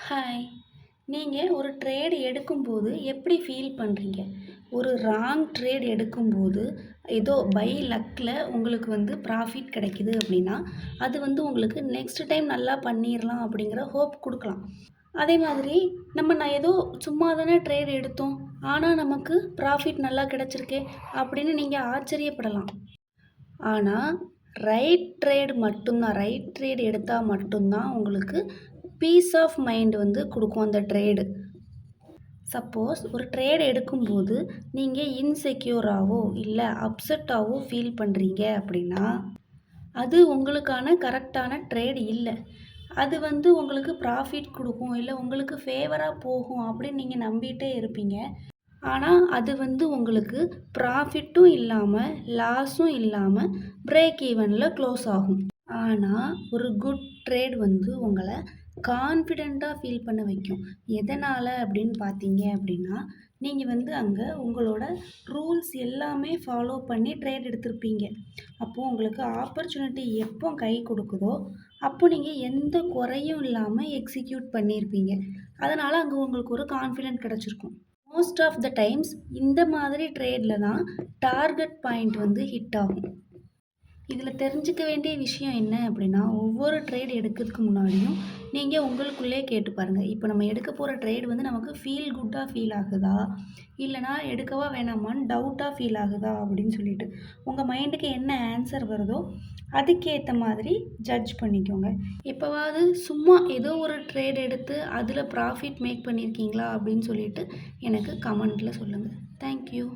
Hi. நீங்க ஒரு trade எடுக்கும்போது எப்படி ஃபீல் பண்றீங்க? ஒரு ராங் ட்ரேட் எடுக்கும்போது, ஏதோ பை லக்ல உங்களுக்கு ப்ராஃபிட் கிடைக்குது அப்படின்னா, அது உங்களுக்கு நெக்ஸ்ட் டைம் நல்லா பண்ணிறலாம் அப்படிங்கிற ஹோப் குடுக்கலாம். அதே மாதிரி நான் ஏதோ சும்மா தானே ட்ரேட் எடுத்தோம். ஆனா நமக்கு ப்ராஃபிட் நல்லா கிடைச்சிருக்கே அப்படின்னு நீங்க ஆச்சரியப்படலாம். ஆனா, ரைட் ட்ரேட் எடுத்தா மட்டும் தான் உங்களுக்கு பீஸ் ஆஃப் மைண்ட் குடுக்கும் அந்த ட்ரேடு. சப்போஸ் ஒரு ட்ரேட் எடுக்கும்போது நீங்க இன்செக்யூராவோ, இல்ல அப்செட்டாவோ ஃபீல் பண்றீங்க அப்படின்னா, அது உங்களுக்கான கரெக்ட்டான ட்ரேட் இல்ல. அது உங்களுக்கு ப்ராஃபிட் குடுக்கும், இல்ல உங்களுக்கு ஃபேவரா போகும் அப்படின்னு நீங்க நம்பிட்டே இருப்பீங்க. ஆனா, அது உங்களுக்கு ப்ராஃபிட்டும் இல்லாம, லாஸும் இல்லாம பிரேக் ஈவன்ல க்ளோஸ் ஆகும். ஆனா, ஒரு குட் ட்ரேட் உங்கள கான்ஃபிடென்ட்டா ஃபீல் பண்ண வைக்கும். எதனால அப்படின்னு பார்த்தீங்க அப்படின்னா, நீங்க அங்க உங்களோட ரூல்ஸ் எல்லாமே ஃபாலோ பண்ணி ட்ரேட் எடுத்திருப்பீங்க. அப்போ உங்களுக்கு ஆப்பர்ச்சுனிட்டி எப்போ கை கொடுக்குதோ, அப்போ நீங்க எந்த குறையும் இல்லாம எக்ஸிக்யூட் பண்ணியிருப்பீங்க. அதனால அங்க உங்களுக்கு ஒரு கான்ஃபிடென்ட் கிடைச்சிருக்கும். மோஸ்ட் ஆஃப் த டைம்ஸ் இந்த மாதிரி ட்ரேட்ல தான் டார்கெட் பாயிண்ட் ஹிட் ஆகும். இதில தெரிஞ்சுக்க வேண்டிய விஷயம் என்ன அப்படின்னா, ஒவ்வொரு ட்ரேட் எடுக்கிறதுக்கு முன்னாடியும் நீங்க உங்களுக்குள்ளே கேட்டு பாருங்க. இப்போ நம்ம எடுக்க போற ட்ரேட் நமக்கு ஃபீல் குட்டா ஃபீல் ஆகுதா? இல்லன்னா எடுக்கவா வேணாமான்னு டவுட்டா ஃபீல் ஆகுதா? அப்படின்னு சொல்லிட்டு. உங்க மைண்டுக்கு என்ன ஆன்சர் வருதோ, அதுக்கேத்த மாதிரி ஜட்ஜ் பண்ணிக்கோங்க. எப்பவாவது சும்மா ஏதோ ஒரு ட்ரேட் எடுத்து அதில ப்ராஃபிட் மேக் பண்ணியிருக்கீங்களா? அப்படின்னு சொல்லிட்டு எனக்கு கமெண்ட்ல சொல்லுங்க. Thank you.